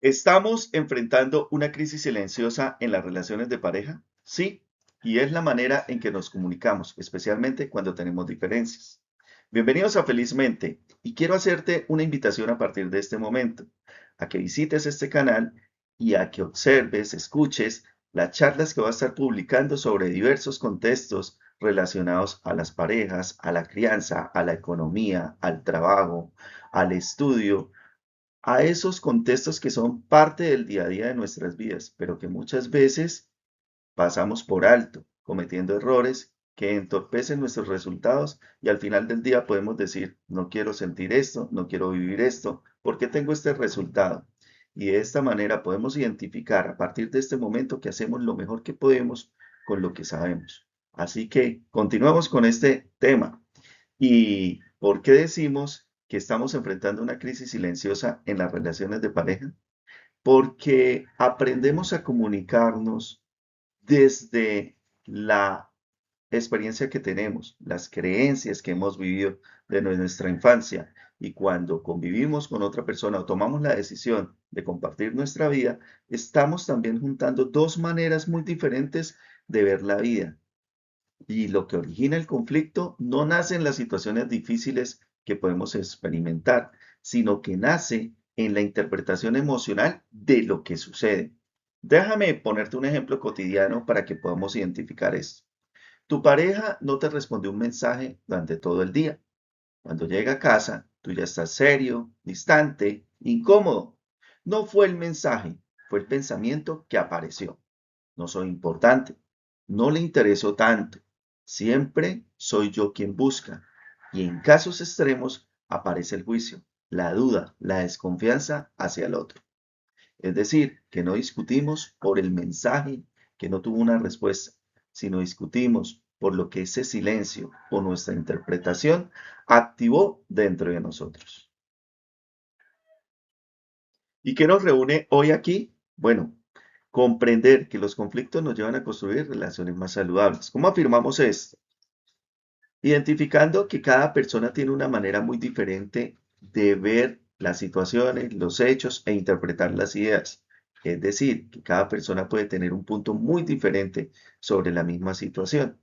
¿Estamos enfrentando una crisis silenciosa en las relaciones de pareja? Sí, y es la manera en que nos comunicamos, especialmente cuando tenemos diferencias. Bienvenidos a Felizmente, y quiero hacerte una invitación a partir de este momento, a que visites este canal y a que observes, escuches las charlas que voy a estar publicando sobre diversos contextos relacionados a las parejas, a la crianza, a la economía, al trabajo, al estudio, a esos contextos que son parte del día a día de nuestras vidas, pero que muchas veces pasamos por alto, cometiendo errores que entorpecen nuestros resultados y al final del día podemos decir, no quiero sentir esto, no quiero vivir esto, ¿por qué tengo este resultado? Y de esta manera podemos identificar a partir de este momento que hacemos lo mejor que podemos con lo que sabemos. Así que continuamos con este tema. ¿Y por qué decimos que estamos enfrentando una crisis silenciosa en las relaciones de pareja? Porque aprendemos a comunicarnos desde la experiencia que tenemos, las creencias que hemos vivido de nuestra infancia. Y cuando convivimos con otra persona o tomamos la decisión de compartir nuestra vida, estamos también juntando dos maneras muy diferentes de ver la vida. Y lo que origina el conflicto no nace en las situaciones difíciles que podemos experimentar, sino que nace en la interpretación emocional de lo que sucede. Déjame ponerte un ejemplo cotidiano para que podamos identificar esto. Tu pareja no te respondió un mensaje durante todo el día. Cuando llega a casa, tú ya estás serio, distante, incómodo. No fue el mensaje, fue el pensamiento que apareció. No soy importante, no le intereso tanto. Siempre soy yo quien busca. Y en casos extremos aparece el juicio, la duda, la desconfianza hacia el otro. Es decir, que no discutimos por el mensaje que no tuvo una respuesta, sino discutimos por lo que ese silencio o nuestra interpretación activó dentro de nosotros. ¿Y qué nos reúne hoy aquí? Bueno, comprender que los conflictos nos llevan a construir relaciones más saludables. ¿Cómo afirmamos esto? Identificando que cada persona tiene una manera muy diferente de ver las situaciones, los hechos e interpretar las ideas. Es decir, que cada persona puede tener un punto muy diferente sobre la misma situación.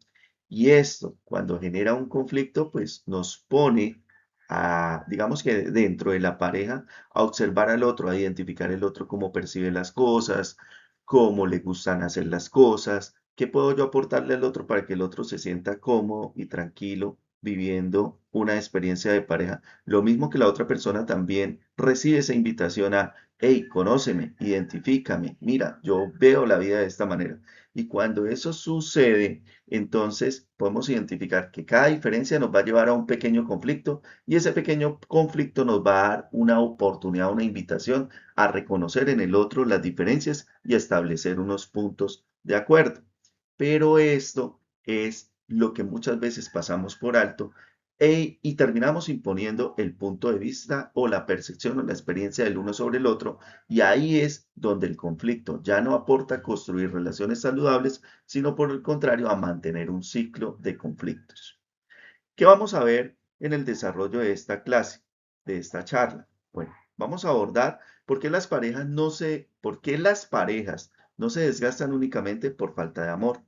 Y esto, cuando genera un conflicto, pues nos pone a, digamos que dentro de la pareja, a observar al otro, a identificar el otro cómo percibe las cosas, cómo le gustan hacer las cosas, qué puedo yo aportarle al otro para que el otro se sienta cómodo y tranquilo viviendo una experiencia de pareja. Lo mismo que la otra persona también recibe esa invitación a, hey, conóceme, identifícame, mira, yo veo la vida de esta manera. Y cuando eso sucede, entonces podemos identificar que cada diferencia nos va a llevar a un pequeño conflicto y ese pequeño conflicto nos va a dar una oportunidad, una invitación a reconocer en el otro las diferencias y a establecer unos puntos de acuerdo. Pero esto es lo que muchas veces pasamos por alto y terminamos imponiendo el punto de vista o la percepción o la experiencia del uno sobre el otro, y ahí es donde el conflicto ya no aporta a construir relaciones saludables, sino por el contrario a mantener un ciclo de conflictos. ¿Qué vamos a ver en el desarrollo de esta clase, de esta charla? Bueno, vamos a abordar por qué las parejas no se desgastan únicamente por falta de amor.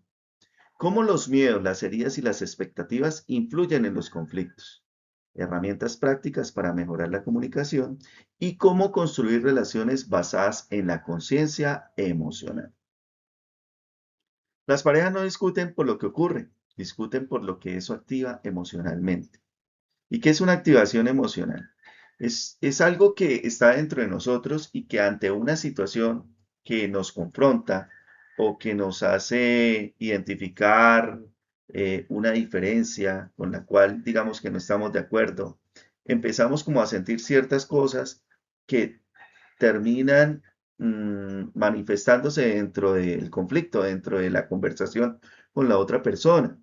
Cómo los miedos, las heridas y las expectativas influyen en los conflictos. Herramientas prácticas para mejorar la comunicación y cómo construir relaciones basadas en la conciencia emocional. Las parejas no discuten por lo que ocurre, discuten por lo que eso activa emocionalmente. ¿Y qué es una activación emocional? Es algo que está dentro de nosotros y que ante una situación que nos confronta o que nos hace identificar una diferencia con la cual digamos que no estamos de acuerdo, empezamos como a sentir ciertas cosas que terminan manifestándose dentro del conflicto, dentro de la conversación con la otra persona.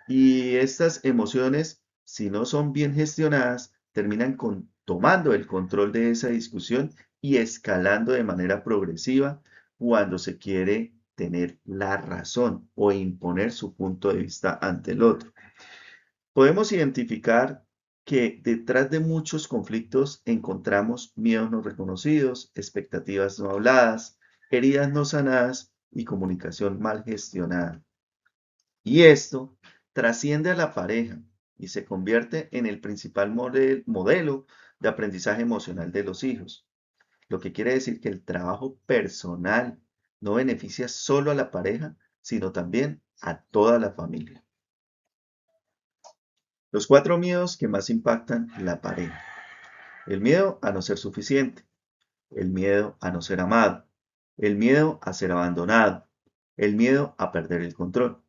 Y estas emociones, si no son bien gestionadas, terminan tomando el control de esa discusión y escalando de manera progresiva cuando se quiere tener la razón o imponer su punto de vista ante el otro. Podemos identificar que detrás de muchos conflictos encontramos miedos no reconocidos, expectativas no habladas, heridas no sanadas y comunicación mal gestionada. Y esto trasciende a la pareja y se convierte en el principal modelo de aprendizaje emocional de los hijos. Lo que quiere decir que el trabajo personal no beneficia solo a la pareja, sino también a toda la familia. Los 4 miedos que más impactan la pareja. El miedo a no ser suficiente, el miedo a no ser amado, el miedo a ser abandonado, el miedo a perder el control.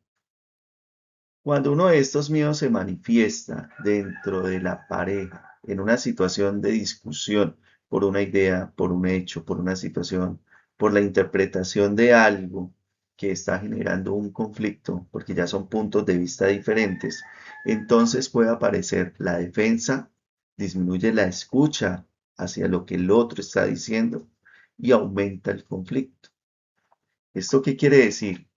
Cuando uno de estos miedos se manifiesta dentro de la pareja, en una situación de discusión por una idea, por un hecho, por una situación, por la interpretación de algo que está generando un conflicto, porque ya son puntos de vista diferentes, entonces puede aparecer la defensa, disminuye la escucha hacia lo que el otro está diciendo y aumenta el conflicto. ¿Esto qué quiere decir?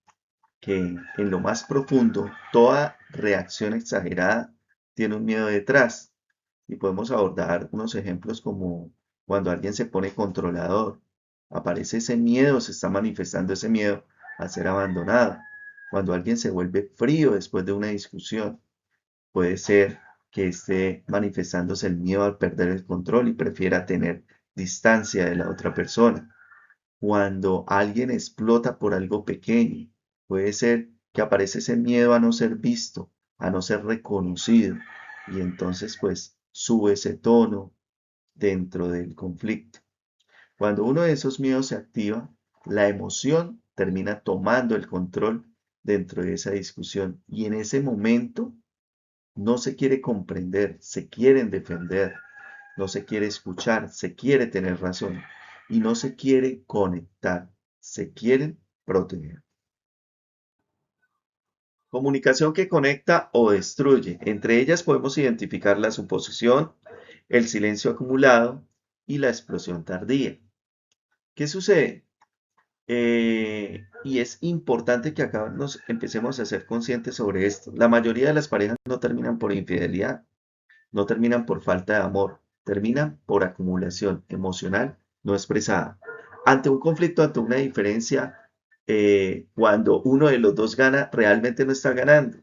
Que en lo más profundo, toda reacción exagerada tiene un miedo detrás. Y podemos abordar unos ejemplos como cuando alguien se pone controlador, aparece ese miedo, se está manifestando ese miedo a ser abandonado. Cuando alguien se vuelve frío después de una discusión, puede ser que esté manifestándose el miedo al perder el control y prefiera tener distancia de la otra persona. Cuando alguien explota por algo pequeño, puede ser que aparece ese miedo a no ser visto, a no ser reconocido, y entonces pues sube ese tono dentro del conflicto. Cuando uno de esos miedos se activa, la emoción termina tomando el control dentro de esa discusión y en ese momento no se quiere comprender, se quieren defender, no se quiere escuchar, se quiere tener razón y no se quiere conectar, se quieren proteger. Comunicación que conecta o destruye. Entre ellas podemos identificar la suposición, el silencio acumulado y la explosión tardía. ¿Qué sucede? Y es importante que acá nos empecemos a ser conscientes sobre esto. La mayoría de las parejas no terminan por infidelidad, no terminan por falta de amor, terminan por acumulación emocional no expresada. Ante un conflicto, ante una diferencia, cuando uno de los dos gana, realmente no está ganando,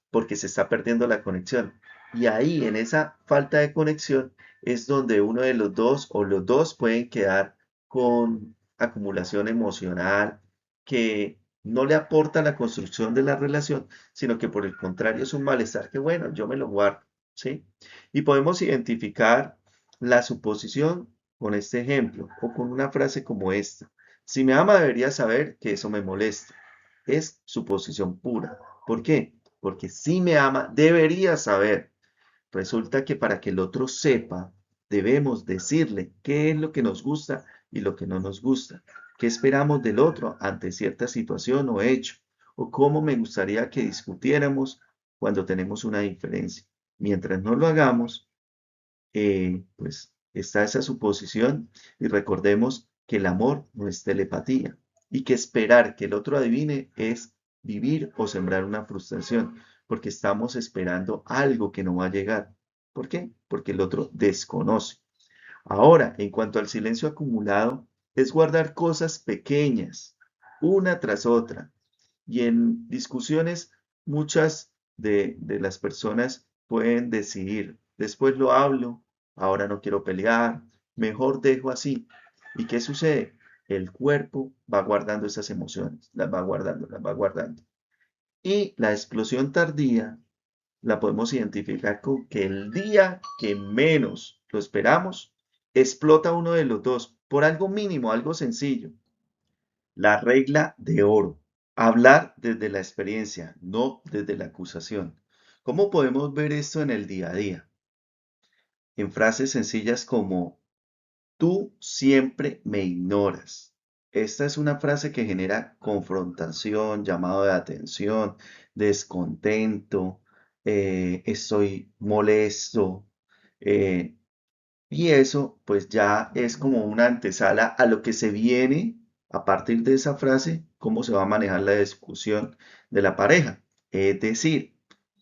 porque se está perdiendo la conexión. Y ahí, en esa falta de conexión, es donde uno de los dos o los dos pueden quedar con acumulación emocional que no le aporta la construcción de la relación, sino que por el contrario es un malestar que, bueno, yo me lo guardo, ¿sí? Y podemos identificar la suposición con este ejemplo o con una frase como esta. Si me ama, debería saber que eso me molesta. Es suposición pura. ¿Por qué? Porque si me ama, debería saber. Resulta que para que el otro sepa, debemos decirle qué es lo que nos gusta y lo que no nos gusta. ¿Qué esperamos del otro ante cierta situación o hecho? O cómo me gustaría que discutiéramos cuando tenemos una diferencia. Mientras no lo hagamos, pues está esa suposición y recordemos que el amor no es telepatía y que esperar que el otro adivine es vivir o sembrar una frustración porque estamos esperando algo que no va a llegar. ¿Por qué? Porque el otro desconoce. Ahora, en cuanto al silencio acumulado, es guardar cosas pequeñas, una tras otra. Y en discusiones, muchas de las personas pueden decidir, después lo hablo, ahora no quiero pelear, mejor dejo así. ¿Y qué sucede? El cuerpo va guardando esas emociones, las va guardando, las va guardando. Y la explosión tardía la podemos identificar con que el día que menos lo esperamos, explota uno de los dos por algo mínimo, algo sencillo. La regla de oro. Hablar desde la experiencia, no desde la acusación. ¿Cómo podemos ver esto en el día a día? En frases sencillas como, tú siempre me ignoras. Esta es una frase que genera confrontación, llamado de atención, descontento, estoy molesto. eh, y eso pues ya es como una antesala a lo que se viene a partir de esa frase, cómo se va a manejar la discusión de la pareja. Es decir,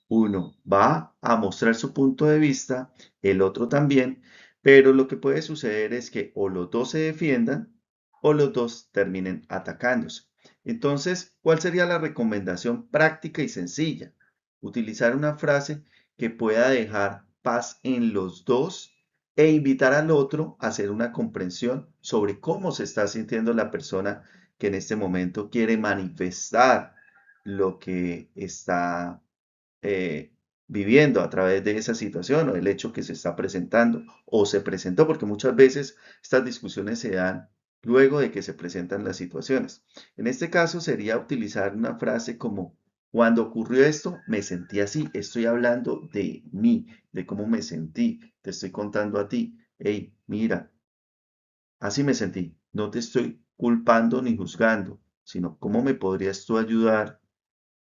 Uno va a mostrar su punto de vista, el otro también, pero lo que puede suceder es que o los dos se defiendan o los dos terminen atacándose. Entonces, ¿cuál sería la recomendación práctica y sencilla? Utilizar una frase que pueda dejar paz en los dos e invitar al otro a hacer una comprensión sobre cómo se está sintiendo la persona que en este momento quiere manifestar lo que está eh, viviendo a través de esa situación o el hecho que se está presentando o se presentó, porque muchas veces estas discusiones se dan luego de que se presentan las situaciones. En este caso sería utilizar una frase como, cuando ocurrió esto, me sentí así, estoy hablando de mí, de cómo me sentí, te estoy contando a ti, hey, mira, así me sentí, no te estoy culpando ni juzgando, sino cómo me podrías tú ayudar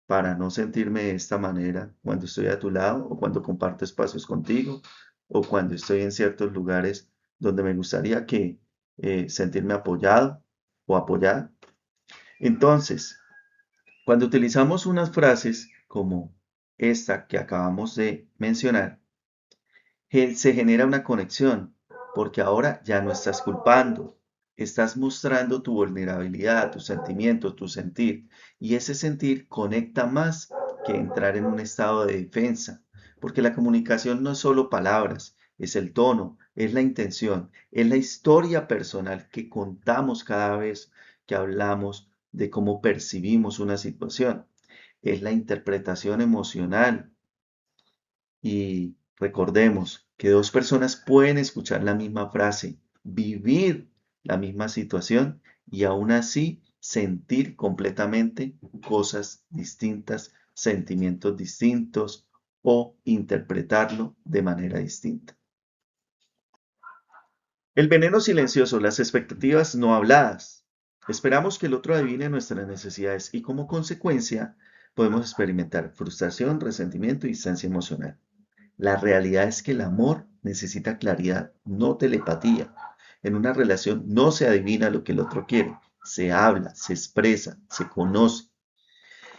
para no sentirme de esta manera cuando estoy a tu lado o cuando comparto espacios contigo o cuando estoy en ciertos lugares donde me gustaría que sentirme apoyado o apoyada. Entonces, cuando utilizamos unas frases como esta que acabamos de mencionar, se genera una conexión, porque ahora ya no estás culpando, estás mostrando tu vulnerabilidad, tus sentimientos, tu sentir, y ese sentir conecta más que entrar en un estado de defensa, porque la comunicación no es solo palabras, es el tono, es la intención, es la historia personal que contamos cada vez que hablamos de cómo percibimos una situación, es la interpretación emocional y recordemos que dos personas pueden escuchar la misma frase, vivir la misma situación y aún así sentir completamente cosas distintas, sentimientos distintos o interpretarlo de manera distinta. El veneno silencioso, las expectativas no habladas. Esperamos que el otro adivine nuestras necesidades y como consecuencia podemos experimentar frustración, resentimiento y distancia emocional. La realidad es que el amor necesita claridad, no telepatía. En una relación no se adivina lo que el otro quiere, se habla, se expresa, se conoce.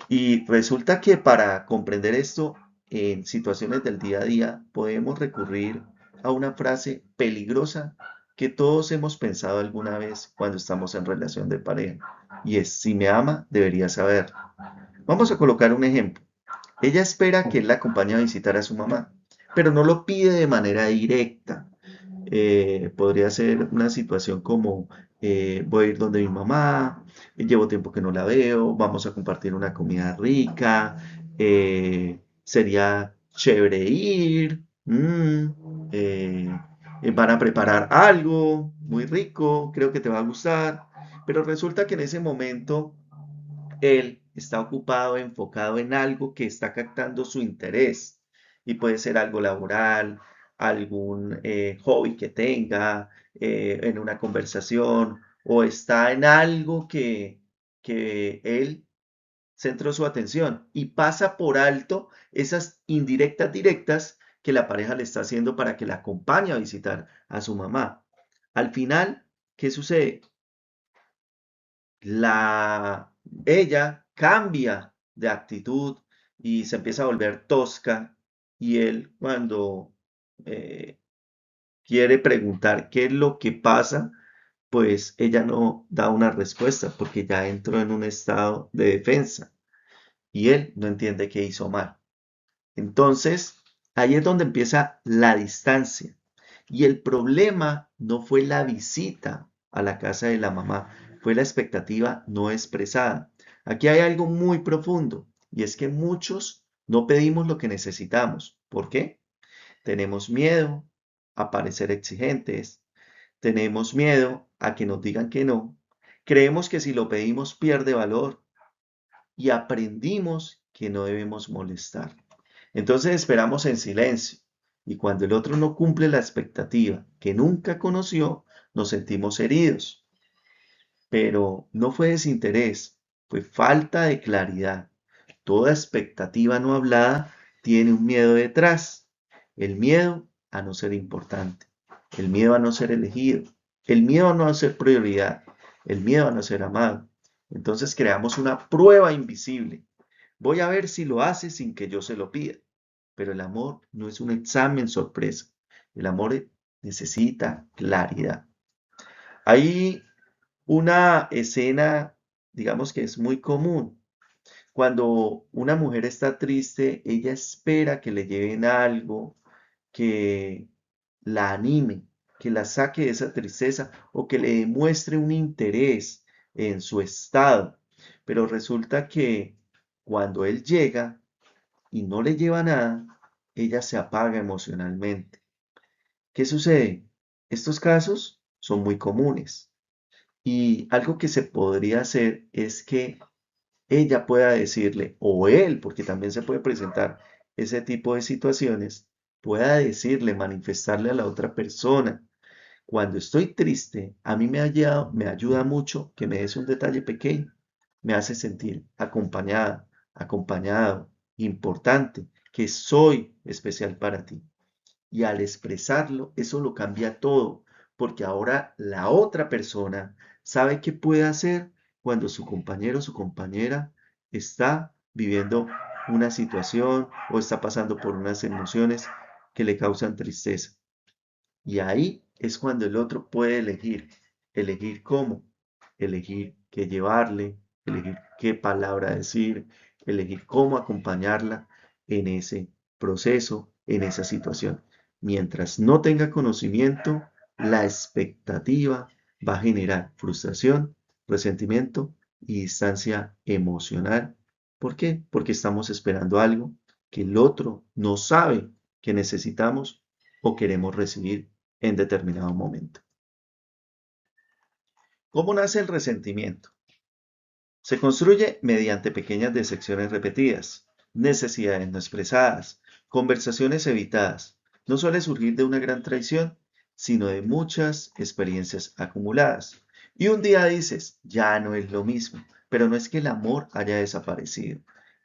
Y resulta que para comprender esto en situaciones del día a día podemos recurrir a una frase peligrosa que todos hemos pensado alguna vez cuando estamos en relación de pareja. Y es, si me ama, debería saber. Vamos a colocar un ejemplo. Ella espera que él la acompañe a visitar a su mamá, pero no lo pide de manera directa. Podría ser una situación como voy a ir donde mi mamá, llevo tiempo que no la veo, vamos a compartir una comida rica, sería chévere ir, van a preparar algo muy rico, creo que te va a gustar, pero resulta que en ese momento él está ocupado, enfocado en algo que está captando su interés y puede ser algo laboral, algún hobby que tenga, en una conversación o está en algo que él centró su atención y pasa por alto esas indirectas directas que la pareja le está haciendo para que la acompañe a visitar a su mamá. Al final, ¿qué sucede? la, Ella cambia de actitud y se empieza a volver tosca y él cuando eh, quiere preguntar qué es lo que pasa, pues ella no da una respuesta porque ya entró en un estado de defensa y él no entiende qué hizo mal. Entonces, ahí es donde empieza la distancia. Y el problema no fue la visita a la casa de la mamá, fue la expectativa no expresada. Aquí hay algo muy profundo y es que muchos no pedimos lo que necesitamos. ¿Por qué? Tenemos miedo a parecer exigentes, tenemos miedo a que nos digan que no, creemos que si lo pedimos pierde valor y aprendimos que no debemos molestar. Entonces esperamos en silencio y cuando el otro no cumple la expectativa que nunca conoció, nos sentimos heridos. Pero no fue desinterés, fue falta de claridad. Toda expectativa no hablada tiene un miedo detrás. El miedo a no ser importante, el miedo a no ser elegido, el miedo a no ser prioridad, el miedo a no ser amado. Entonces creamos una prueba invisible. Voy a ver si lo hace sin que yo se lo pida. pero el amor no es un examen sorpresa. El amor necesita claridad. Hay una escena, digamos que es muy común. Cuando una mujer está triste, ella espera que le lleven algo que la anime, que la saque de esa tristeza o que le demuestre un interés en su estado. Pero resulta que cuando él llega y no le lleva nada, ella se apaga emocionalmente. ¿Qué sucede? Estos casos son muy comunes y algo que se podría hacer es que ella pueda decirle, o él, porque también se puede presentar ese tipo de situaciones, pueda decirle, manifestarle a la otra persona, cuando estoy triste, a mí me ayuda mucho que me des un detalle pequeño, me hace sentir acompañada, acompañado, importante, que soy especial para ti. Y al expresarlo, eso lo cambia todo, porque ahora la otra persona sabe qué puede hacer cuando su compañero o su compañera está viviendo una situación o está pasando por unas emociones que le causan tristeza. Y ahí es cuando el otro puede elegir cómo, elegir qué llevarle, elegir qué palabra decir, elegir cómo acompañarla en ese proceso, en esa situación. Mientras no tenga conocimiento, la expectativa va a generar frustración, resentimiento y distancia emocional. ¿Por qué? Porque estamos esperando algo que el otro no sabe que necesitamos o queremos recibir en determinado momento. ¿Cómo nace el resentimiento? Se construye mediante pequeñas decepciones repetidas, necesidades no expresadas, conversaciones evitadas. No suele surgir de una gran traición, sino de muchas experiencias acumuladas. Y un día dices, ya no es lo mismo, pero no es que el amor haya desaparecido,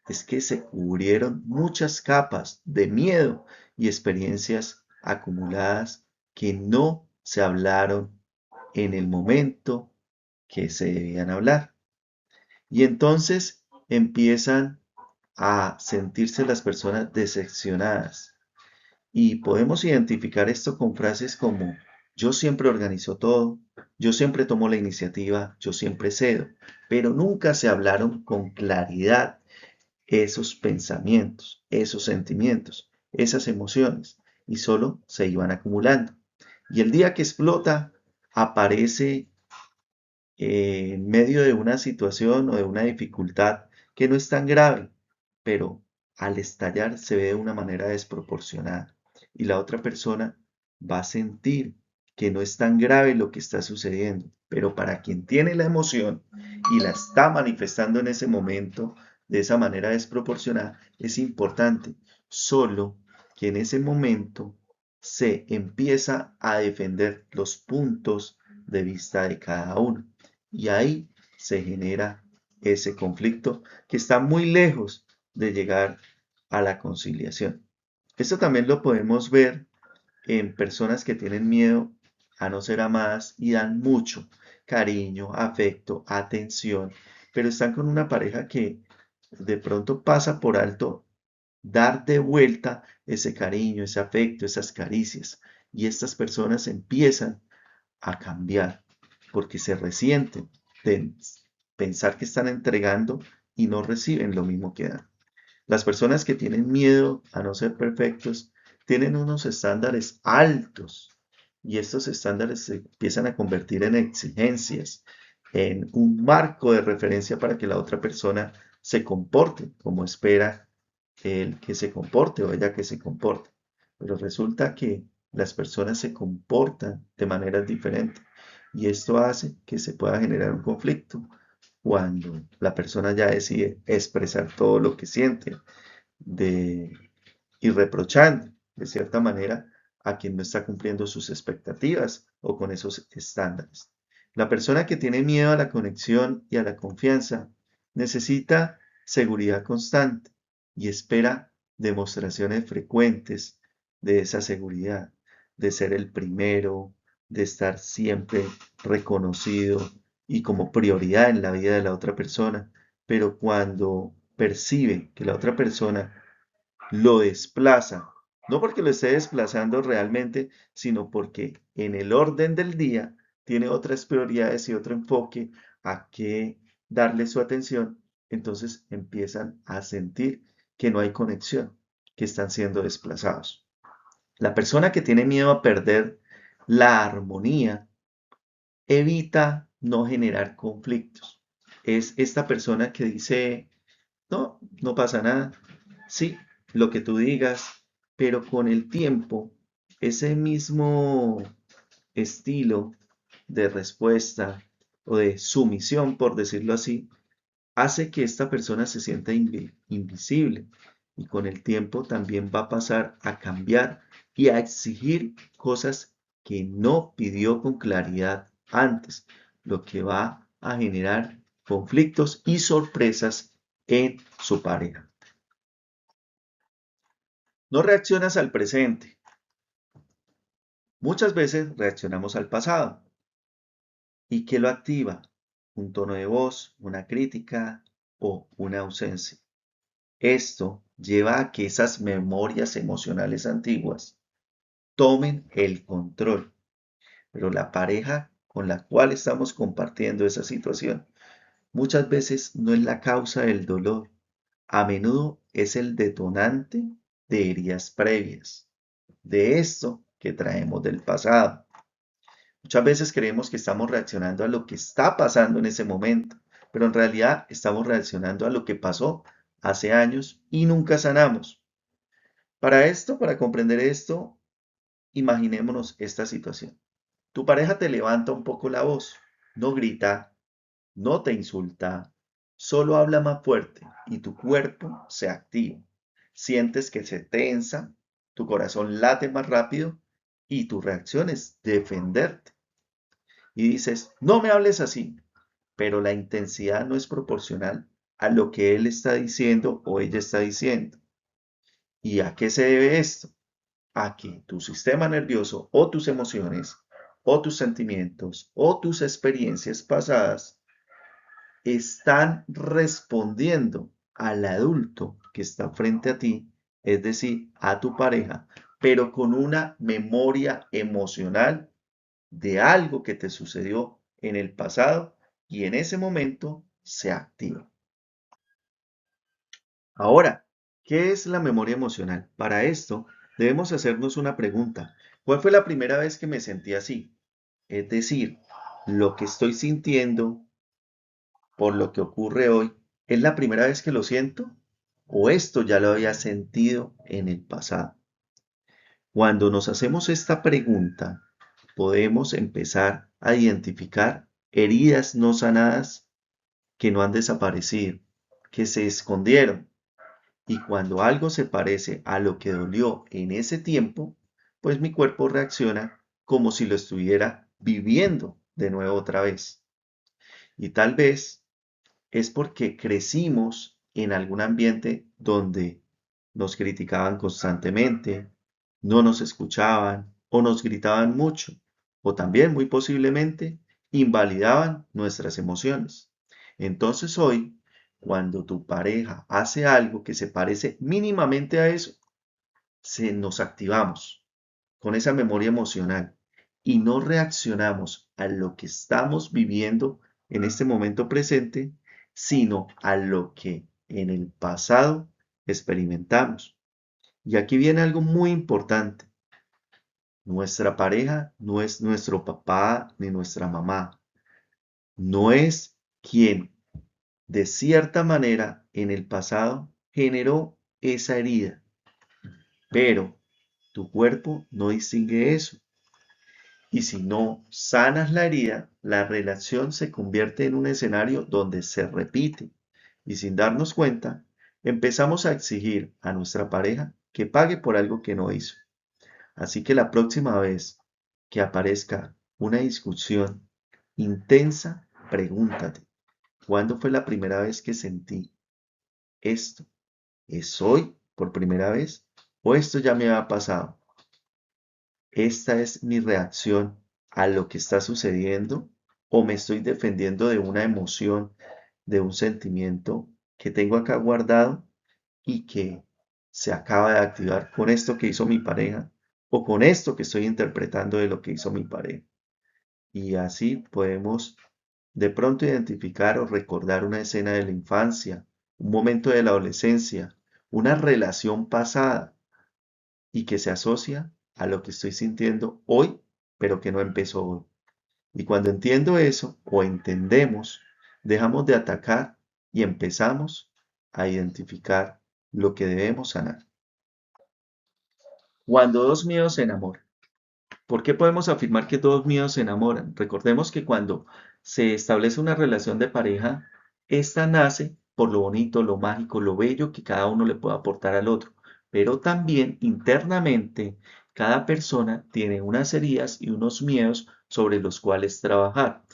es que se cubrieron muchas capas de miedo y experiencias acumuladas que no se hablaron en el momento que se debían hablar. Y entonces empiezan a sentirse las personas decepcionadas. Y podemos identificar esto con frases como yo siempre organizo todo, yo siempre tomo la iniciativa, yo siempre cedo, pero nunca se hablaron con claridad esos pensamientos, esos sentimientos, esas emociones, y solo se iban acumulando. Y el día que explota, aparece en medio de una situación o de una dificultad que no es tan grave, pero al estallar se ve de una manera desproporcionada y la otra persona va a sentir que no es tan grave lo que está sucediendo, pero para quien tiene la emoción y la está manifestando en ese momento de esa manera desproporcionada, es importante solo que en ese momento se empieza a defender los puntos de vista de cada uno. Y ahí se genera ese conflicto que está muy lejos de llegar a la conciliación. Esto también lo podemos ver en personas que tienen miedo a no ser amadas y dan mucho cariño, afecto, atención, pero están con una pareja que de pronto pasa por alto dar de vuelta ese cariño, ese afecto, esas caricias. Y estas personas empiezan a cambiar porque se resienten de pensar que están entregando y no reciben lo mismo que dan. Las personas que tienen miedo a no ser perfectos tienen unos estándares altos y estos estándares se empiezan a convertir en exigencias, en un marco de referencia para que la otra persona se comporte como espera el que se comporte o ella que se comporte. Pero resulta que las personas se comportan de maneras diferentes y esto hace que se pueda generar un conflicto cuando la persona ya decide expresar todo lo que siente de, y reprochando de cierta manera a quien no está cumpliendo sus expectativas o con esos estándares. La persona que tiene miedo a la conexión y a la confianza necesita seguridad constante y espera demostraciones frecuentes de esa seguridad, de ser el primero, de estar siempre reconocido y como prioridad en la vida de la otra persona. Pero cuando percibe que la otra persona lo desplaza, no porque lo esté desplazando realmente, sino porque en el orden del día tiene otras prioridades y otro enfoque a qué darle su atención, entonces empiezan a sentir que no hay conexión, que están siendo desplazados. La persona que tiene miedo a perder la armonía evita no generar conflictos. Es esta persona que dice, no, no pasa nada. Sí, lo que tú digas, pero con el tiempo, ese mismo estilo de respuesta o de sumisión, por decirlo así, hace que esta persona se sienta invisible y con el tiempo también va a pasar a cambiar y a exigir cosas que no pidió con claridad antes, lo que va a generar conflictos y sorpresas en su pareja. No reaccionas al presente. Muchas veces reaccionamos al pasado. ¿Y qué lo activa? Un tono de voz, una crítica o una ausencia. Esto lleva a que esas memorias emocionales antiguas tomen el control, pero la pareja con la cual estamos compartiendo esa situación muchas veces no es la causa del dolor, a menudo es el detonante de heridas previas, de esto que traemos del pasado. Muchas veces creemos que estamos reaccionando a lo que está pasando en ese momento, pero en realidad estamos reaccionando a lo que pasó hace años y nunca sanamos. Para esto, para comprender esto, imaginémonos esta situación. Tu pareja te levanta un poco la voz, no grita, no te insulta, solo habla más fuerte y tu cuerpo se activa. Sientes que se tensa, tu corazón late más rápido y tu reacción es defenderte. Y dices, no me hables así, pero la intensidad no es proporcional a lo que él está diciendo o ella está diciendo. ¿Y a qué se debe esto? A que tu sistema nervioso o tus emociones o tus sentimientos o tus experiencias pasadas están respondiendo al adulto que está frente a ti, es decir, a tu pareja, pero con una memoria emocional de algo que te sucedió en el pasado y en ese momento se activa. Ahora, ¿qué es la memoria emocional? Para esto debemos hacernos una pregunta. ¿Cuál fue la primera vez que me sentí así? Es decir, lo que estoy sintiendo por lo que ocurre hoy, ¿es la primera vez que lo siento? ¿O esto ya lo había sentido en el pasado? Cuando nos hacemos esta pregunta, podemos empezar a identificar heridas no sanadas que no han desaparecido, que se escondieron. Y cuando algo se parece a lo que dolió en ese tiempo, pues mi cuerpo reacciona como si lo estuviera viviendo de nuevo otra vez. Y tal vez es porque crecimos en algún ambiente donde nos criticaban constantemente, no nos escuchaban o nos gritaban mucho, o también muy posiblemente invalidaban nuestras emociones. Entonces hoy, cuando tu pareja hace algo que se parece mínimamente a eso, se nos activamos con esa memoria emocional y no reaccionamos a lo que estamos viviendo en este momento presente, sino a lo que en el pasado experimentamos. Y aquí viene algo muy importante. Nuestra pareja no es nuestro papá ni nuestra mamá. No es quien de cierta manera en el pasado generó esa herida. Pero tu cuerpo no distingue eso. Y si no sanas la herida, la relación se convierte en un escenario donde se repite. Y sin darnos cuenta, empezamos a exigir a nuestra pareja que pague por algo que no hizo. Así que la próxima vez que aparezca una discusión intensa, pregúntate, ¿cuándo fue la primera vez que sentí esto? ¿Es hoy por primera vez? ¿O esto ya me ha pasado? ¿Esta es mi reacción a lo que está sucediendo o me estoy defendiendo de una emoción, de un sentimiento que tengo acá guardado y que se acaba de activar con esto que hizo mi pareja o con esto que estoy interpretando de lo que hizo mi pareja. Y así podemos de pronto identificar o recordar una escena de la infancia, un momento de la adolescencia, una relación pasada y que se asocia a lo que estoy sintiendo hoy, pero que no empezó hoy. Y cuando entiendo eso o entendemos, dejamos de atacar y empezamos a identificar lo que debemos sanar. Cuando dos miedos se enamoran. ¿Por qué podemos afirmar que dos miedos se enamoran? Recordemos que cuando se establece una relación de pareja, esta nace por lo bonito, lo mágico, lo bello que cada uno le puede aportar al otro. Pero también internamente, cada persona tiene unas heridas y unos miedos sobre los cuales trabajar.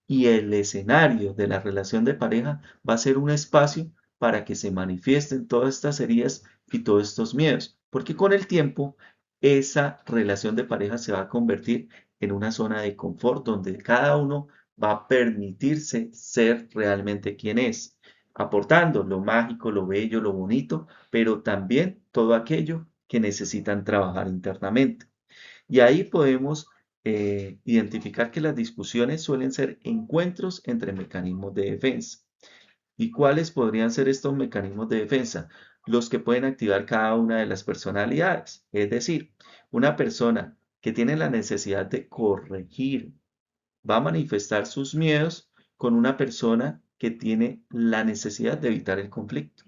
Y el escenario de la relación de pareja va a ser un espacio para que se manifiesten todas estas heridas y todos estos miedos. Porque con el tiempo esa relación de pareja se va a convertir en una zona de confort donde cada uno va a permitirse ser realmente quien es, aportando lo mágico, lo bello, lo bonito, pero también todo aquello que necesitan trabajar internamente. Y ahí podemos identificar que las discusiones suelen ser encuentros entre mecanismos de defensa. ¿Y cuáles podrían ser estos mecanismos de defensa? Los que pueden activar cada una de las personalidades. Es decir, una persona que tiene la necesidad de corregir va a manifestar sus miedos con una persona que tiene la necesidad de evitar el conflicto.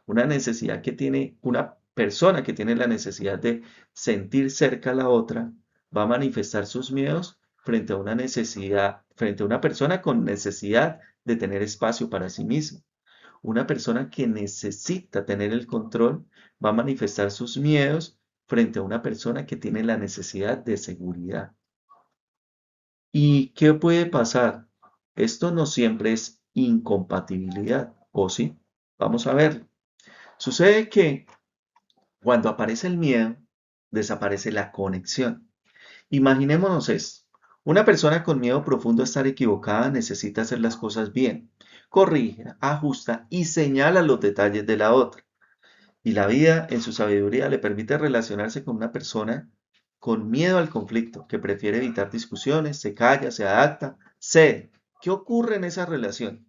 Una necesidad que tiene una persona que tiene la necesidad de sentir cerca a la otra va a manifestar sus miedos frente a una necesidad, frente a una persona con necesidad de tener espacio para sí misma. Una persona que necesita tener el control va a manifestar sus miedos frente a una persona que tiene la necesidad de seguridad. ¿Y qué puede pasar? Esto no siempre es incompatibilidad, ¿o sí? Vamos a ver. Sucede que cuando aparece el miedo, desaparece la conexión. Imaginémonos esto. Una persona con miedo profundo a estar equivocada necesita hacer las cosas bien. Corrige, ajusta y señala los detalles de la otra. Y la vida, en su sabiduría, le permite relacionarse con una persona con miedo al conflicto, que prefiere evitar discusiones, se calla, se adapta, cede. ¿Qué ocurre en esa relación?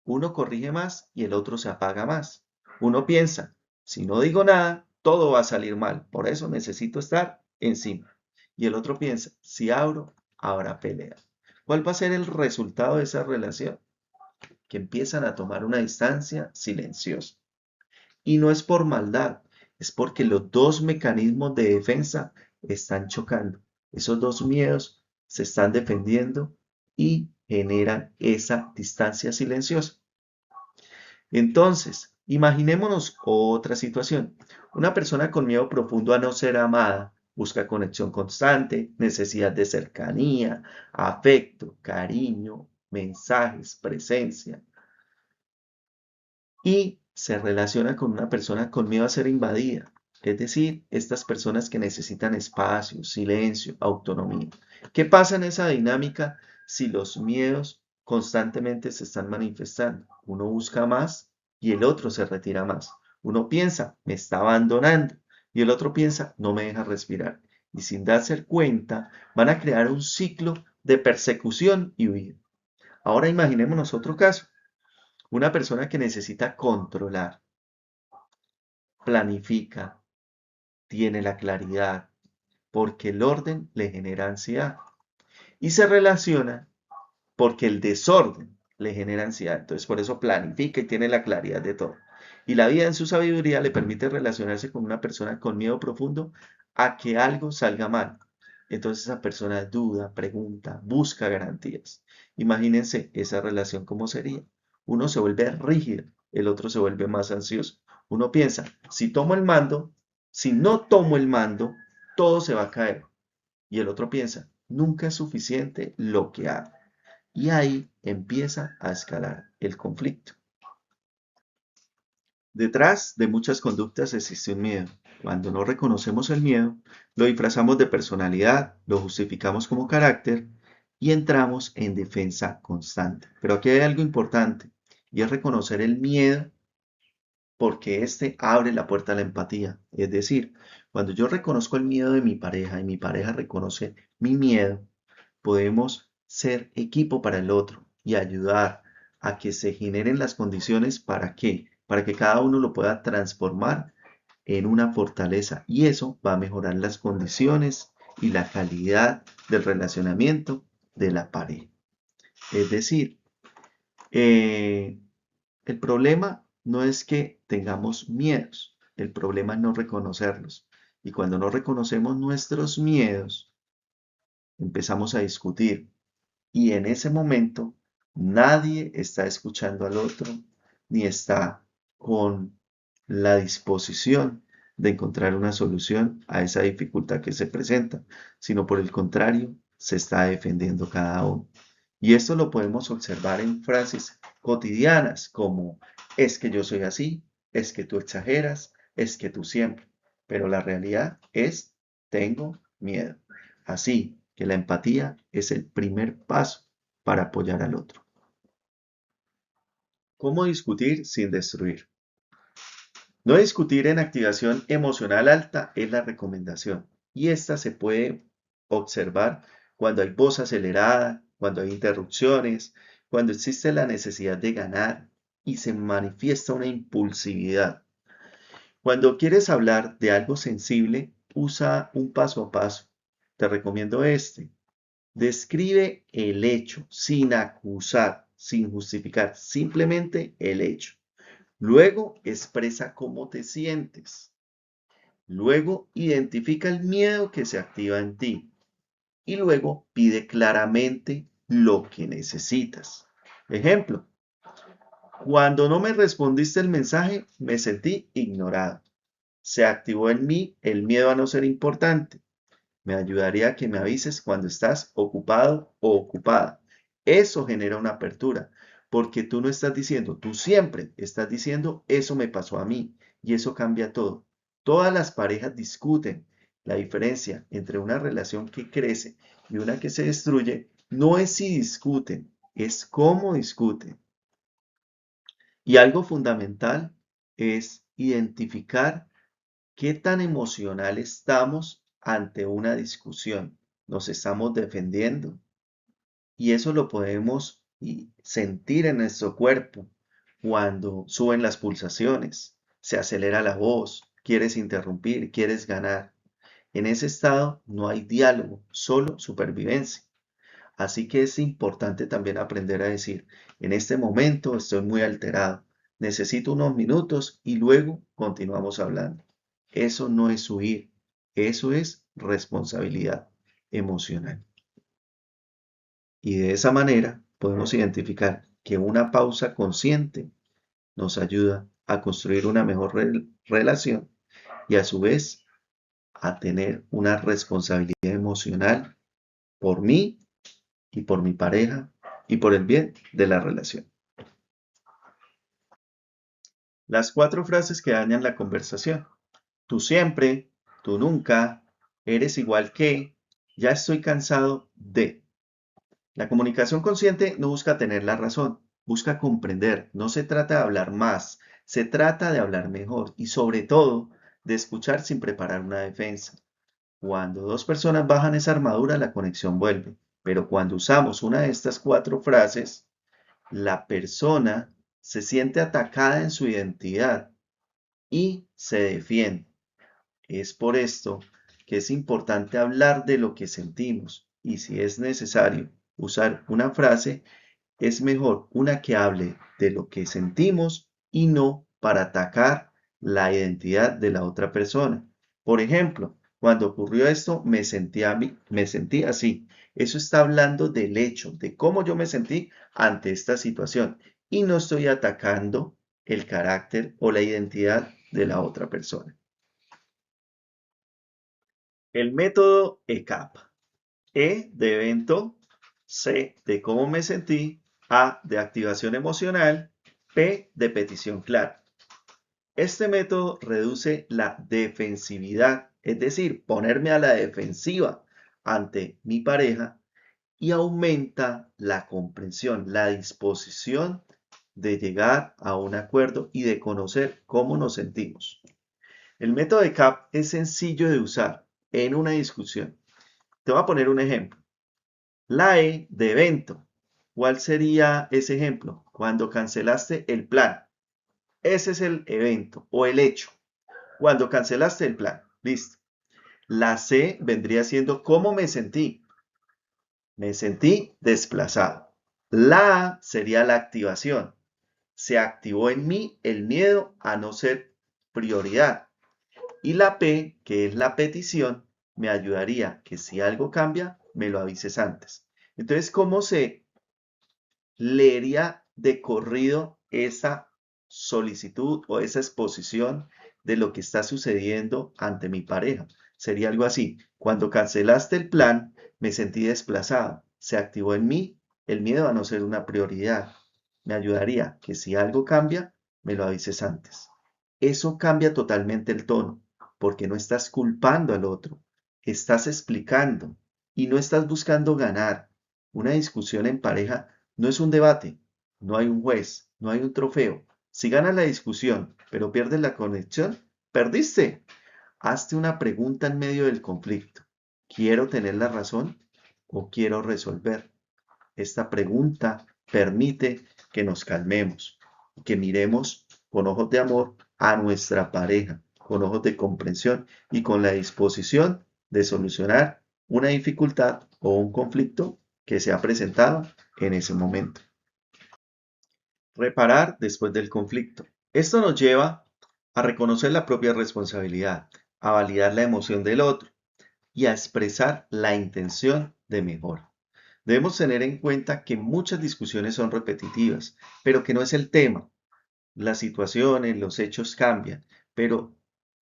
Uno corrige más y el otro se apaga más. Uno piensa, si no digo nada, todo va a salir mal, por eso necesito estar encima. Y el otro piensa, si abro, habrá pelea. ¿Cuál va a ser el resultado de esa relación? Que empiezan a tomar una distancia silenciosa. Y no es por maldad, es porque los dos mecanismos de defensa están chocando. Esos dos miedos se están defendiendo y generan esa distancia silenciosa. Entonces, imaginémonos otra situación. Una persona con miedo profundo a no ser amada busca conexión constante, necesidad de cercanía, afecto, cariño, mensajes, presencia. Y se relaciona con una persona con miedo a ser invadida. Es decir, estas personas que necesitan espacio, silencio, autonomía. ¿Qué pasa en esa dinámica si los miedos constantemente se están manifestando? Uno busca más y el otro se retira más. Uno piensa, me está abandonando, y el otro piensa, no me deja respirar. Y sin darse cuenta, van a crear un ciclo de persecución y huida. Ahora imaginémonos otro caso. Una persona que necesita controlar, planifica, tiene la claridad, porque el orden le genera ansiedad. Y se relaciona porque el desorden le genera ansiedad. Entonces, por eso planifica y tiene la claridad de todo. Y la vida en su sabiduría le permite relacionarse con una persona con miedo profundo a que algo salga mal. Entonces esa persona duda, pregunta, busca garantías. Imagínense esa relación cómo sería. Uno se vuelve rígido, el otro se vuelve más ansioso. Uno piensa, si tomo el mando, si no tomo el mando, todo se va a caer. Y el otro piensa, nunca es suficiente lo que hago. Y ahí empieza a escalar el conflicto. Detrás de muchas conductas existe un miedo. Cuando no reconocemos el miedo, lo disfrazamos de personalidad, lo justificamos como carácter y entramos en defensa constante. Pero aquí hay algo importante y es reconocer el miedo porque este abre la puerta a la empatía. Es decir, cuando yo reconozco el miedo de mi pareja y mi pareja reconoce mi miedo, podemos ser equipo para el otro y ayudar a que se generen las condiciones para que cada uno lo pueda transformar en una fortaleza y eso va a mejorar las condiciones y la calidad del relacionamiento de la pareja. Es decir, eh, el problema no es que tengamos miedos, el problema es no reconocerlos. Y cuando no reconocemos nuestros miedos, empezamos a discutir. Y en ese momento nadie está escuchando al otro ni está con la disposición de encontrar una solución a esa dificultad que se presenta, sino por el contrario, se está defendiendo cada uno. Y esto lo podemos observar en frases cotidianas como es que yo soy así, es que tú exageras, es que tú siempre. Pero la realidad es tengo miedo. Así que la empatía es el primer paso para apoyar al otro. ¿Cómo discutir sin destruir? No discutir en activación emocional alta es la recomendación y esta se puede observar cuando hay voz acelerada, cuando hay interrupciones, cuando existe la necesidad de ganar y se manifiesta una impulsividad. Cuando quieres hablar de algo sensible, usa un paso a paso. Te recomiendo este. Describe el hecho sin acusar, sin justificar, simplemente el hecho. Luego expresa cómo te sientes. Luego identifica el miedo que se activa en ti. Y luego pide claramente lo que necesitas. Ejemplo, cuando no me respondiste el mensaje, me sentí ignorado. Se activó en mí el miedo a no ser importante. Me ayudaría a que me avises cuando estás ocupado o ocupada. Eso genera una apertura, porque tú no estás diciendo, tú siempre estás diciendo, eso me pasó a mí, y eso cambia todo. Todas las parejas discuten. La diferencia entre una relación que crece y una que se destruye no es si discuten, es cómo discuten. Y algo fundamental es identificar ¿qué tan emocional estamos ante una discusión? ¿Nos estamos defendiendo? Y eso lo podemos sentir en nuestro cuerpo cuando suben las pulsaciones, se acelera la voz, quieres interrumpir, quieres ganar. En ese estado no hay diálogo, solo supervivencia. Así que es importante también aprender a decir, en este momento estoy muy alterado, necesito unos minutos y luego continuamos hablando. Eso no es huir, eso es responsabilidad emocional. Y de esa manera podemos identificar que una pausa consciente nos ayuda a construir una mejor relación y a su vez a tener una responsabilidad emocional por mí y por mi pareja y por el bien de la relación. Las 4 frases que dañan la conversación. Tú siempre, tú nunca, eres igual que, ya estoy cansado de. La comunicación consciente no busca tener la razón, busca comprender. No se trata de hablar más, se trata de hablar mejor y sobre todo de escuchar sin preparar una defensa. Cuando dos personas bajan esa armadura, la conexión vuelve. Pero cuando usamos una de estas 4 frases, la persona se siente atacada en su identidad y se defiende. Es por esto que es importante hablar de lo que sentimos y si es necesario usar una frase, es mejor una que hable de lo que sentimos y no para atacar la identidad de la otra persona. Por ejemplo, cuando ocurrió esto, me sentí así. Eso está hablando del hecho, de cómo yo me sentí ante esta situación y no estoy atacando el carácter o la identidad de la otra persona. El método ECAP. E de evento, C de cómo me sentí, A de activación emocional, P de petición clara. Este método reduce la defensividad, es decir, ponerme a la defensiva ante mi pareja y aumenta la comprensión, la disposición de llegar a un acuerdo y de conocer cómo nos sentimos. El método de CAP es sencillo de usar en una discusión. Te voy a poner un ejemplo. La E de evento. ¿Cuál sería ese ejemplo? Cuando cancelaste el plan. Ese es el evento o el hecho. Cuando cancelaste el plan. Listo. La C vendría siendo cómo me sentí. Me sentí desplazado. La A sería la activación. Se activó en mí el miedo a no ser prioridad. Y la P, que es la petición, me ayudaría que si algo cambia, me lo avises antes. Entonces, ¿cómo se leería de corrido esa solicitud o esa exposición de lo que está sucediendo ante mi pareja? Sería algo así. Cuando cancelaste el plan, me sentí desplazado. Se activó en mí el miedo a no ser una prioridad. Me ayudaría que si algo cambia, me lo avises antes. Eso cambia totalmente el tono, porque no estás culpando al otro, estás explicando y no estás buscando ganar. Una discusión en pareja no es un debate, no hay un juez, no hay un trofeo. Si ganas la discusión, pero pierdes la conexión, perdiste. Hazte una pregunta en medio del conflicto. ¿Quiero tener la razón o quiero resolver? Esta pregunta permite que nos calmemos, que miremos con ojos de amor a nuestra pareja, con ojos de comprensión y con la disposición de solucionar una dificultad o un conflicto que se ha presentado en ese momento. Reparar después del conflicto. Esto nos lleva a reconocer la propia responsabilidad, a validar la emoción del otro y a expresar la intención de mejora. Debemos tener en cuenta que muchas discusiones son repetitivas, pero que no es el tema. Las situaciones, los hechos cambian, pero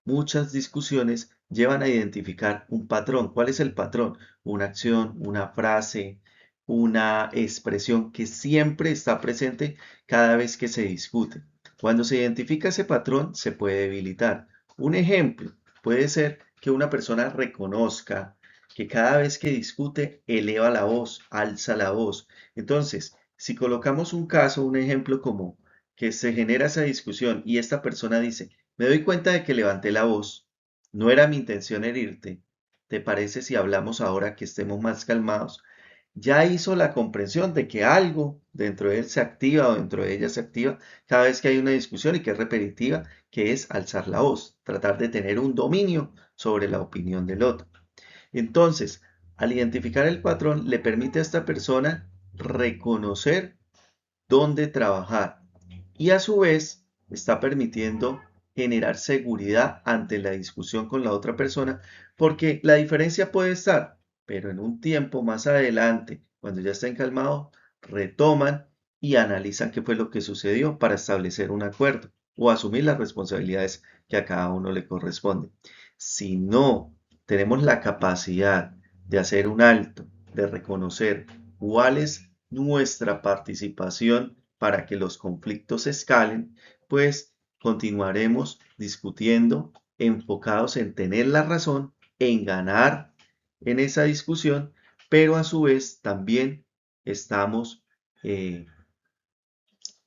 muchas discusiones llevan a identificar un patrón. ¿Cuál es el patrón? Una acción, una frase, una expresión que siempre está presente cada vez que se discute. Cuando se identifica ese patrón, se puede debilitar. Un ejemplo puede ser que una persona reconozca que cada vez que discute eleva la voz, alza la voz. Entonces, si colocamos un caso, un ejemplo como que se genera esa discusión y esta persona dice, me doy cuenta de que levanté la voz, no era mi intención herirte, ¿te parece si hablamos ahora que estemos más calmados? Ya hizo la comprensión de que algo dentro de él se activa o dentro de ella se activa cada vez que hay una discusión y que es repetitiva, que es alzar la voz, tratar de tener un dominio sobre la opinión del otro. Entonces, al identificar el patrón, le permite a esta persona reconocer dónde trabajar y a su vez está permitiendo generar seguridad ante la discusión con la otra persona, porque la diferencia puede estar, pero en un tiempo más adelante, cuando ya estén calmados, retoman y analizan qué fue lo que sucedió para establecer un acuerdo o asumir las responsabilidades que a cada uno le corresponde. Si no tenemos la capacidad de hacer un alto, de reconocer cuál es nuestra participación para que los conflictos escalen, pues continuaremos discutiendo enfocados en tener la razón, en ganar en esa discusión, pero a su vez también estamos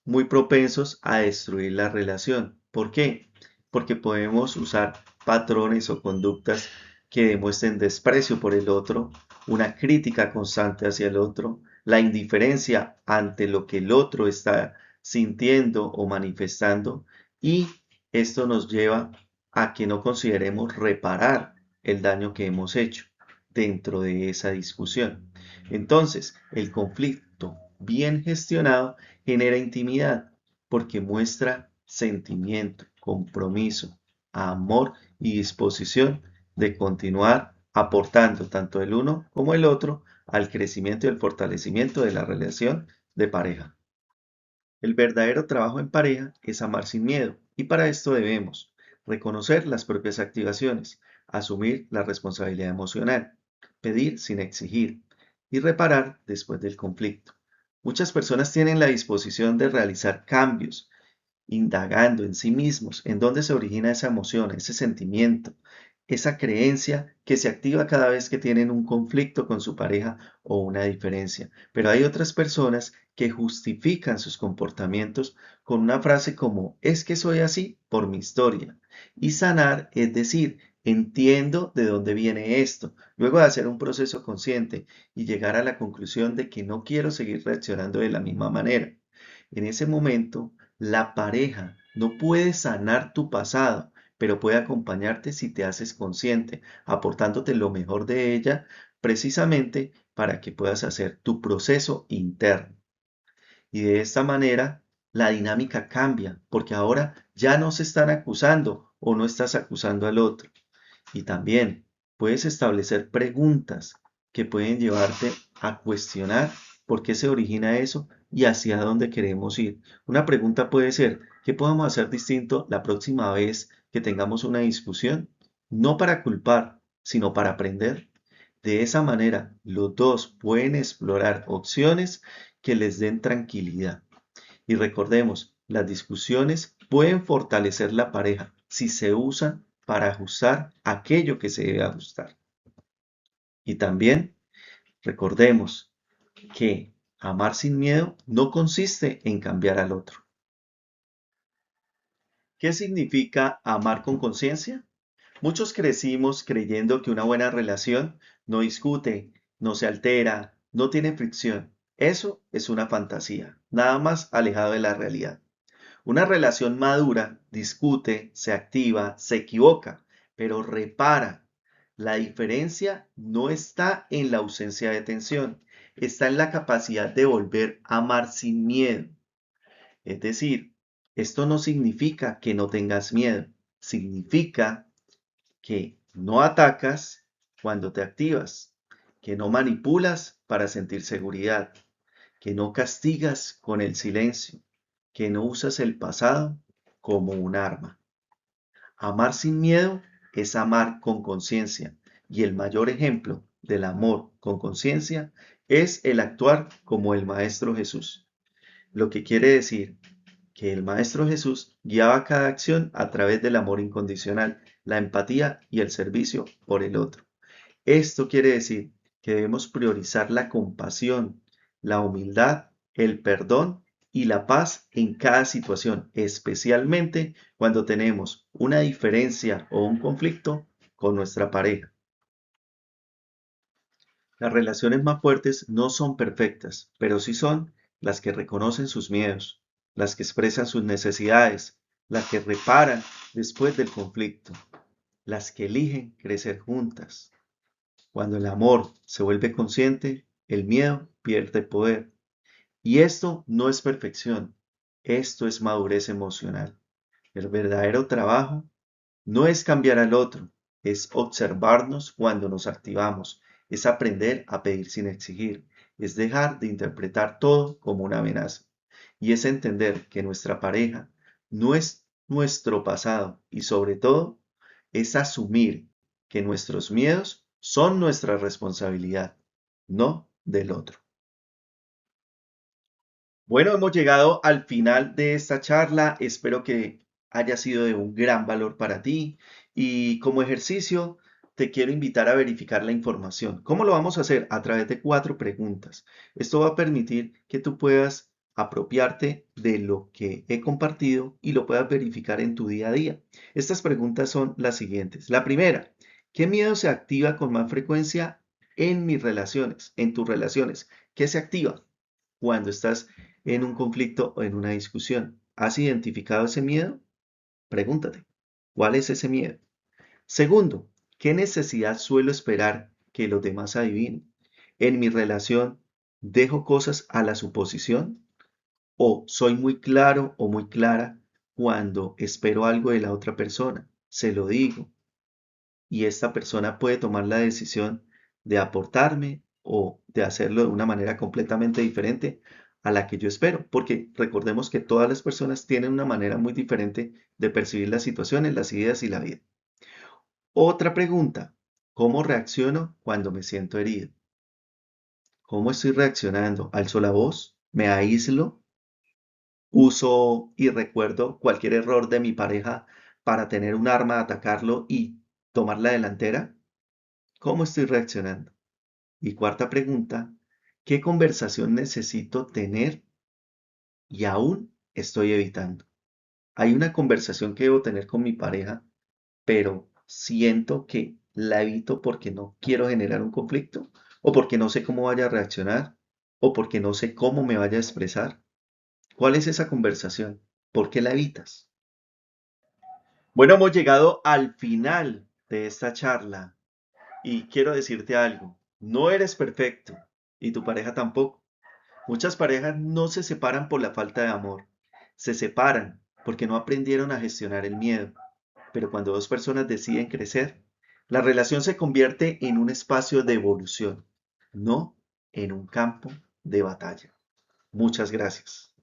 muy propensos a destruir la relación. ¿Por qué? Porque podemos usar patrones o conductas que demuestren desprecio por el otro, una crítica constante hacia el otro, la indiferencia ante lo que el otro está sintiendo o manifestando, y esto nos lleva a que no consideremos reparar el daño que hemos hecho dentro de esa discusión. Entonces, el conflicto bien gestionado genera intimidad porque muestra sentimiento, compromiso, amor y disposición de continuar aportando tanto el uno como el otro al crecimiento y el fortalecimiento de la relación de pareja. El verdadero trabajo en pareja es amar sin miedo y para esto debemos reconocer las propias activaciones, asumir la responsabilidad emocional, pedir sin exigir y reparar después del conflicto. Muchas personas tienen la disposición de realizar cambios, indagando en sí mismos en dónde se origina esa emoción, ese sentimiento, esa creencia que se activa cada vez que tienen un conflicto con su pareja o una diferencia. Pero hay otras personas que justifican sus comportamientos con una frase como es que soy así por mi historia. Y sanar es decir, entiendo de dónde viene esto, luego de hacer un proceso consciente y llegar a la conclusión de que no quiero seguir reaccionando de la misma manera. En ese momento, la pareja no puede sanar tu pasado, pero puede acompañarte si te haces consciente, aportándote lo mejor de ella precisamente para que puedas hacer tu proceso interno. Y de esta manera la dinámica cambia, porque ahora ya no se están acusando o no estás acusando al otro. Y también puedes establecer preguntas que pueden llevarte a cuestionar por qué se origina eso y hacia dónde queremos ir. Una pregunta puede ser, ¿qué podemos hacer distinto la próxima vez que tengamos una discusión? No para culpar, sino para aprender. De esa manera, los dos pueden explorar opciones que les den tranquilidad. Y recordemos, las discusiones pueden fortalecer la pareja si se usan para ajustar aquello que se debe ajustar. Y también recordemos que amar sin miedo no consiste en cambiar al otro. ¿Qué significa amar con conciencia? Muchos crecimos creyendo que una buena relación no discute, no se altera, no tiene fricción. Eso es una fantasía, nada más alejado de la realidad. Una relación madura discute, se activa, se equivoca, pero repara. La diferencia no está en la ausencia de tensión, está en la capacidad de volver a amar sin miedo. Es decir, esto no significa que no tengas miedo, significa que no atacas cuando te activas, que no manipulas para sentir seguridad, que no castigas con el silencio, que no usas el pasado como un arma. Amar sin miedo es amar con conciencia y el mayor ejemplo del amor con conciencia es el actuar como el Maestro Jesús. Lo que quiere decir que el Maestro Jesús guiaba cada acción a través del amor incondicional, la empatía y el servicio por el otro. Esto quiere decir que debemos priorizar la compasión, la humildad, el perdón y la paz en cada situación, especialmente cuando tenemos una diferencia o un conflicto con nuestra pareja. Las relaciones más fuertes no son perfectas, pero sí son las que reconocen sus miedos, las que expresan sus necesidades, las que reparan después del conflicto, las que eligen crecer juntas. Cuando el amor se vuelve consciente, el miedo pierde poder. Y esto no es perfección, esto es madurez emocional. El verdadero trabajo no es cambiar al otro, es observarnos cuando nos activamos, es aprender a pedir sin exigir, es dejar de interpretar todo como una amenaza y es entender que nuestra pareja no es nuestro pasado y sobre todo es asumir que nuestros miedos son nuestra responsabilidad, no del otro. Bueno, hemos llegado al final de esta charla. Espero que haya sido de un gran valor para ti. Y como ejercicio, te quiero invitar a verificar la información. ¿Cómo lo vamos a hacer? A través de 4 preguntas. Esto va a permitir que tú puedas apropiarte de lo que he compartido y lo puedas verificar en tu día a día. Estas preguntas son las siguientes. La primera, ¿qué miedo se activa con más frecuencia en mis relaciones, en tus relaciones? ¿Qué se activa cuando estás en un conflicto o en una discusión? ¿Has identificado ese miedo? Pregúntate, ¿cuál es ese miedo? Segundo, ¿qué necesidad suelo esperar que los demás adivinen? ¿En mi relación dejo cosas a la suposición? ¿O soy muy claro o muy clara cuando espero algo de la otra persona? Se lo digo y esta persona puede tomar la decisión de aportarme o de hacerlo de una manera completamente diferente a la que yo espero, porque recordemos que todas las personas tienen una manera muy diferente de percibir las situaciones, las ideas y la vida. Otra pregunta, ¿cómo reacciono cuando me siento herido? ¿Cómo estoy reaccionando? ¿Alzo la voz? ¿Me aíslo? ¿Uso y recuerdo cualquier error de mi pareja para tener un arma, atacarlo y tomar la delantera? ¿Cómo estoy reaccionando? Y cuarta pregunta, ¿qué conversación necesito tener y aún estoy evitando? Hay una conversación que debo tener con mi pareja, pero siento que la evito porque no quiero generar un conflicto, o porque no sé cómo vaya a reaccionar, o porque no sé cómo me vaya a expresar. ¿Cuál es esa conversación? ¿Por qué la evitas? Bueno, hemos llegado al final de esta charla y quiero decirte algo. No eres perfecto y tu pareja tampoco. Muchas parejas no se separan por la falta de amor. Se separan porque no aprendieron a gestionar el miedo. Pero cuando dos personas deciden crecer, la relación se convierte en un espacio de evolución, no en un campo de batalla. Muchas gracias.